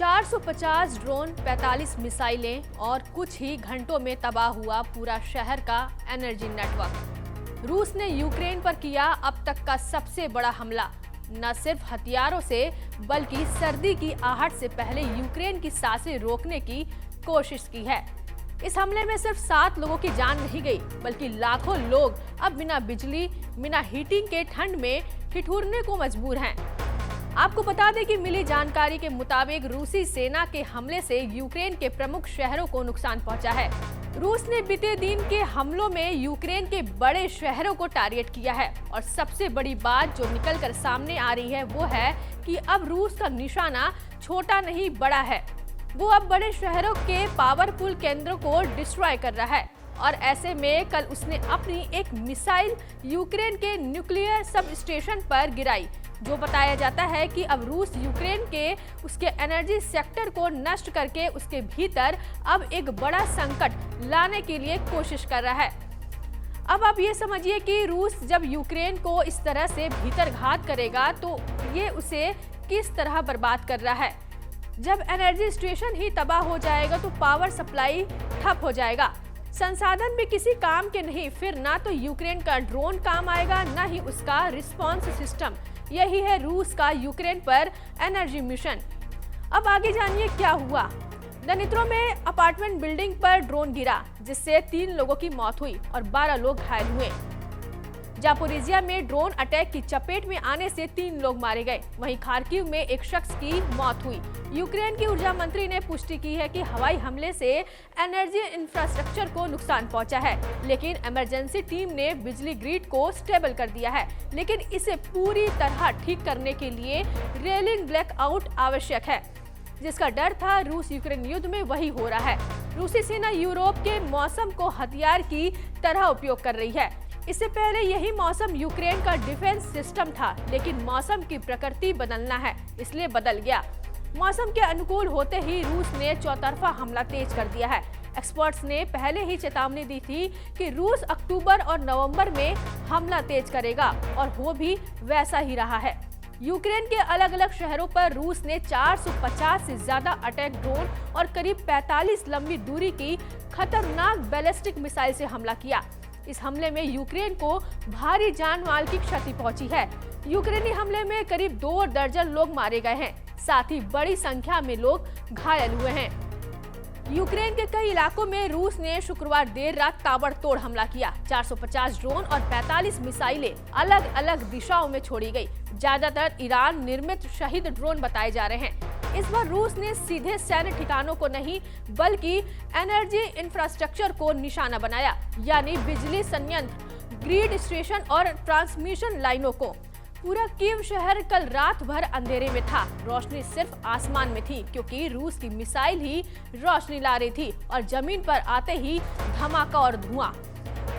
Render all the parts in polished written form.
450 drone, 45 मिसाइलें और कुछ ही घंटों में तबाह हुआ पूरा शहर का एनर्जी नेटवर्क। रूस ने यूक्रेन पर किया अब तक का सबसे बड़ा हमला। न सिर्फ हथियारों से बल्कि सर्दी की आहट से पहले यूक्रेन की सांसें रोकने की कोशिश की है। इस हमले में सिर्फ 7 लोगों की जान नहीं गई, बल्कि लाखों लोग अब बिना बिजली, बिना हीटिंग के ठंड में ठिठुरने को मजबूर हैं। आपको बता दें कि मिली जानकारी के मुताबिक रूसी सेना के हमले से यूक्रेन के प्रमुख शहरों को नुकसान पहुंचा है। रूस ने बीते दिन के हमलों में यूक्रेन के बड़े शहरों को टारगेट किया है और सबसे बड़ी बात जो निकलकर सामने आ रही है वो है कि अब रूस का निशाना छोटा नहीं बड़ा है। वो अब बड़े शहरों के पावरफुल केंद्रों को डिस्ट्रॉय कर रहा है और ऐसे में कल उसने अपनी एक मिसाइल यूक्रेन के न्यूक्लियर सब स्टेशन पर गिराई, जो बताया जाता है कि अब रूस यूक्रेन के उसके एनर्जी सेक्टर को नष्ट करके उसके भीतर अब एक बड़ा संकट लाने के लिए कोशिश कर रहा है। अब आप ये समझिए कि रूस जब यूक्रेन को इस तरह से भीतर घात करेगा तो ये उसे किस तरह बर्बाद कर रहा है। जब एनर्जी स्टेशन ही तबाह हो जाएगा तो पावर सप्लाई ठप हो जाएगा, संसाधन भी किसी काम के नहीं, फिर ना तो यूक्रेन का ड्रोन काम आएगा ना ही उसका रिस्पॉन्स सिस्टम। यही है रूस का यूक्रेन पर एनर्जी मिशन। अब आगे जानिए क्या हुआ। दनित्रो में अपार्टमेंट बिल्डिंग पर ड्रोन गिरा जिससे 3 लोगों की मौत हुई और 12 लोग घायल हुए। जापोरिजिया में ड्रोन अटैक की चपेट में आने से 3 लोग मारे गए। वहीं खार्किव में एक शख्स की मौत हुई। यूक्रेन की ऊर्जा मंत्री ने पुष्टि की है कि हवाई हमले से एनर्जी इंफ्रास्ट्रक्चर को नुकसान पहुंचा है, लेकिन इमरजेंसी टीम ने बिजली ग्रिड को स्टेबल कर दिया है। लेकिन इसे पूरी तरह ठीक करने के लिए रेलिंग ब्लैकआउट आवश्यक है, जिसका डर था रूस यूक्रेन युद्ध में वही हो रहा है। रूसी सेना यूरोप के मौसम को हथियार की तरह उपयोग कर रही है। इससे पहले यही मौसम यूक्रेन का डिफेंस सिस्टम था, लेकिन मौसम की प्रकृति बदलना है इसलिए बदल गया। मौसम के अनुकूल होते ही रूस ने चौतरफा हमला तेज कर दिया है। एक्सपर्ट्स ने पहले ही चेतावनी दी थी कि रूस अक्टूबर और नवंबर में हमला तेज करेगा और वो भी वैसा ही रहा है। यूक्रेन के अलग अलग शहरों पर रूस ने 450 से ज्यादा अटैक ड्रोन और करीब 45 लंबी दूरी की खतरनाक बैलिस्टिक मिसाइल से हमला किया। इस हमले में यूक्रेन को भारी जान माल की क्षति पहुंची है। यूक्रेनी हमले में करीब 2 दर्जन लोग मारे गए हैं, साथ ही बड़ी संख्या में लोग घायल हुए हैं। यूक्रेन के कई इलाकों में रूस ने शुक्रवार देर रात ताबड़तोड़ हमला किया। 450 ड्रोन और 45 मिसाइलें अलग अलग दिशाओं में छोड़ी गई। ज्यादातर ईरान निर्मित शहीद ड्रोन बताए जा रहे हैं। इस बार रूस ने सीधे सैन्य ठिकानों को नहीं बल्कि एनर्जी इंफ्रास्ट्रक्चर को निशाना बनाया, यानी बिजली संयंत्र, ग्रिड स्टेशन और ट्रांसमिशन लाइनों को। पूरा कीव शहर कल रात भर अंधेरे में था। रोशनी सिर्फ आसमान में थी क्योंकि रूस की मिसाइल ही रोशनी ला रही थी और जमीन पर आते ही धमाका और धुआं।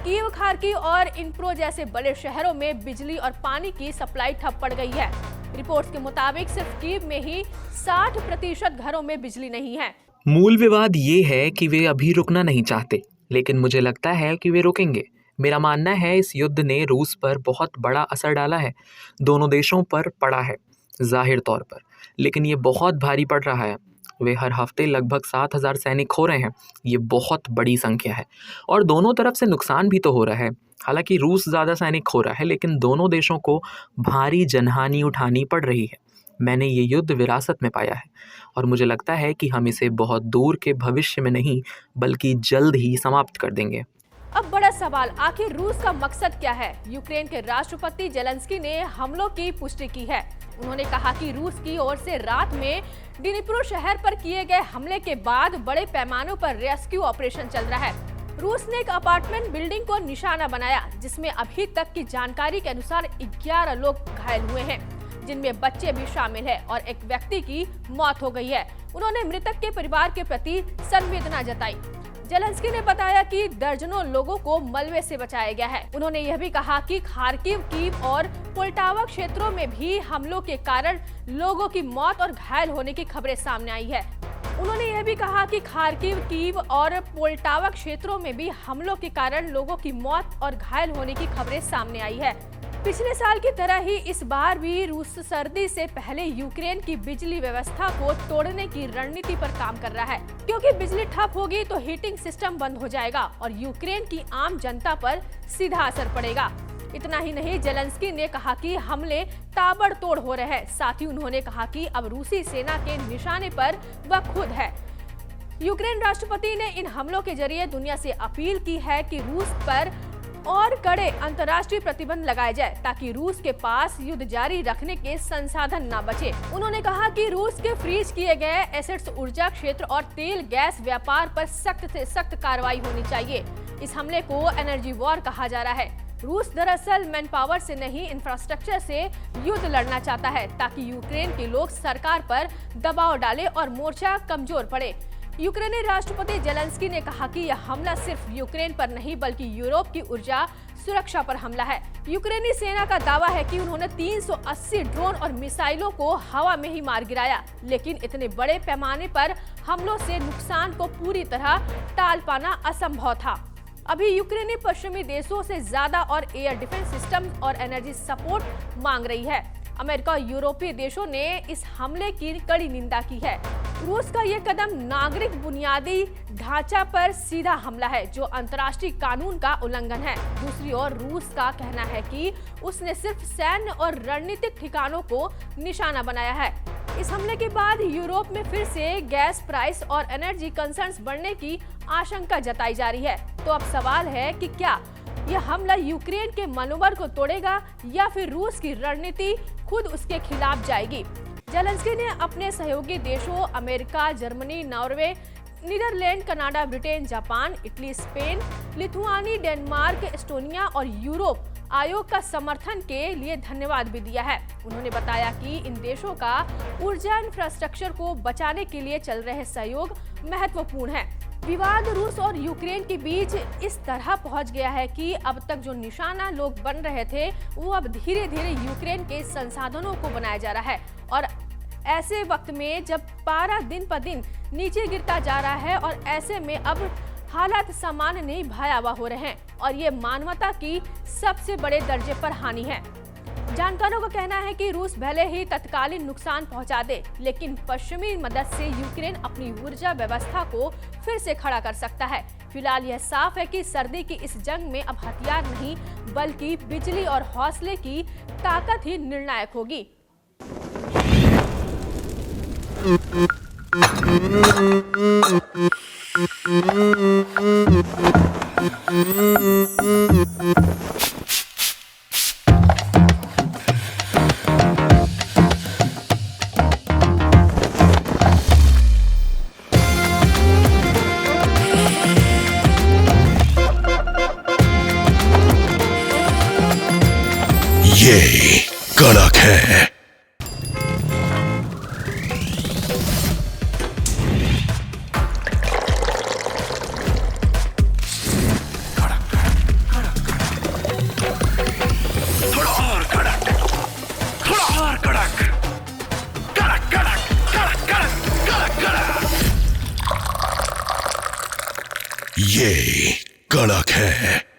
कीव, खार्किव और इन्प्रो जैसे बड़े शहरों में बिजली और पानी की सप्लाई ठप पड़ गई है। रिपोर्ट्स के मुताबिक सिर्फ कीव में ही 60% घरों में बिजली नहीं है। मूल विवाद ये है कि वे अभी रुकना नहीं चाहते, लेकिन मुझे लगता है कि वे रुकेंगे। मेरा मानना है इस युद्ध ने रूस पर बहुत बड़ा असर डाला है, दोनों देशों पर पड़ा है जाहिर तौर पर, लेकिन ये बहुत भारी पड़ रहा है। वे हर हफ्ते लगभग 7,000 सैनिक खो रहे हैं। ये बहुत बड़ी संख्या है और दोनों तरफ से नुकसान भी तो हो रहा है। हालांकि रूस ज़्यादा सैनिक खो रहा है, लेकिन दोनों देशों को भारी जनहानि उठानी पड़ रही है। मैंने ये युद्ध विरासत में पाया है और मुझे लगता है कि हम इसे बहुत दूर के भविष्य में नहीं बल्कि जल्द ही समाप्त कर देंगे। अब बड़ा सवाल, आखिर रूस का मकसद क्या है? यूक्रेन के राष्ट्रपति जेलेंस्की ने हमलों की पुष्टि की है। उन्होंने कहा कि रूस की ओर से रात में डिनिप्रो शहर पर किए गए हमले के बाद बड़े पैमानों पर रेस्क्यू ऑपरेशन चल रहा है। रूस ने एक अपार्टमेंट बिल्डिंग को निशाना बनाया जिसमें अभी तक की जानकारी के अनुसार 11 लोग घायल हुए हैं, जिनमें बच्चे भी शामिल है और एक व्यक्ति की मौत हो गई है। उन्होंने मृतक के परिवार के प्रति संवेदना जताई। जेलेंस्की ने बताया कि दर्जनों लोगों को मलबे से बचाया गया है। उन्होंने यह भी कहा कि खार्किव, कीव और पोल्टावा क्षेत्रों में भी हमलों के कारण लोगों की मौत और घायल होने की खबरें सामने आई है। उन्होंने यह भी कहा कि खार्किव, कीव और पोल्टावा क्षेत्रों में भी हमलों के कारण लोगों की मौत और घायल होने की खबरें सामने आई है। पिछले साल की तरह ही इस बार भी रूस सर्दी से पहले यूक्रेन की बिजली व्यवस्था को तोड़ने की रणनीति पर काम कर रहा है, क्योंकि बिजली ठप होगी तो हीटिंग सिस्टम बंद हो जाएगा और यूक्रेन की आम जनता पर सीधा असर पड़ेगा। इतना ही नहीं, जेलेंस्की ने कहा कि हमले ताबड़तोड़ हो रहे हैं। साथ ही उन्होंने कहा कि अब रूसी सेना के निशाने पर वह खुद है। यूक्रेन राष्ट्रपति ने इन हमलों के जरिए दुनिया से अपील की है कि रूस पर और कड़े अंतर्राष्ट्रीय प्रतिबंध लगाए जाए ताकि रूस के पास युद्ध जारी रखने के संसाधन न बचे। उन्होंने कहा कि रूस के फ्रीज किए गए एसेट्स, ऊर्जा क्षेत्र और तेल गैस व्यापार पर सख्त से सख्त कार्रवाई होनी चाहिए। इस हमले को एनर्जी वॉर कहा जा रहा है। रूस दरअसल मैन पावर से नहीं, इंफ्रास्ट्रक्चर से युद्ध लड़ना चाहता है ताकि यूक्रेन के लोग सरकार पर दबाव डालें और मोर्चा कमजोर पड़े। यूक्रेनी राष्ट्रपति जेलेंस्की ने कहा कि यह हमला सिर्फ यूक्रेन पर नहीं बल्कि यूरोप की ऊर्जा सुरक्षा पर हमला है। यूक्रेनी सेना का दावा है कि उन्होंने 380 ड्रोन और मिसाइलों को हवा में ही मार गिराया, लेकिन इतने बड़े पैमाने पर हमलों से नुकसान को पूरी तरह टाल पाना असंभव था। अभी यूक्रेनी पश्चिमी देशों से ज्यादा और एयर डिफेंस सिस्टम और एनर्जी सपोर्ट मांग रही है। अमेरिका और यूरोपीय देशों ने इस हमले की कड़ी निंदा की है। रूस का यह कदम नागरिक बुनियादी ढांचा पर सीधा हमला है जो अंतर्राष्ट्रीय कानून का उल्लंघन है। दूसरी ओर रूस का कहना है कि उसने सिर्फ सैन्य और रणनीतिक ठिकानों को निशाना बनाया है। इस हमले के बाद यूरोप में फिर से गैस प्राइस और एनर्जी कंसर्न्स बढ़ने की आशंका जताई जा रही है। तो अब सवाल है कि क्या यह हमला यूक्रेन के मनोबल को तोड़ेगा या फिर रूस की रणनीति खुद उसके खिलाफ जाएगी। जेलेंस्की ने अपने सहयोगी देशों America, Germany, Norway, Netherland, Canada, Britain, Japan, Italy, Spain, Lithuania, Denmark, Estonia और यूरोप आयोग का समर्थन के लिए धन्यवाद भी दिया है। उन्होंने बताया कि इन देशों का ऊर्जा इंफ्रास्ट्रक्चर को बचाने के लिए चल रहे सहयोग महत्वपूर्ण है। विवाद रूस और यूक्रेन के बीच इस तरह पहुंच गया है कि अब तक जो निशाना लोग बन रहे थे वो अब धीरे धीरे यूक्रेन के संसाधनों को बनाया जा रहा है। और ऐसे वक्त में जब पारा दिन पर दिन नीचे गिरता जा रहा है और ऐसे में अब हालात सामान्य नहीं भयावह हो रहे हैं और ये मानवता की सबसे बड़े दर्जे पर हानि है। जानकारों का कहना है कि रूस भले ही तत्कालीन नुकसान पहुंचा दे, लेकिन पश्चिमी मदद से यूक्रेन अपनी ऊर्जा व्यवस्था को फिर से खड़ा कर सकता है। फिलहाल यह साफ है कि सर्दी की इस जंग में अब हथियार नहीं बल्कि बिजली और हौसले की ताकत ही निर्णायक होगी। ये कड़क है। ये कड़क है।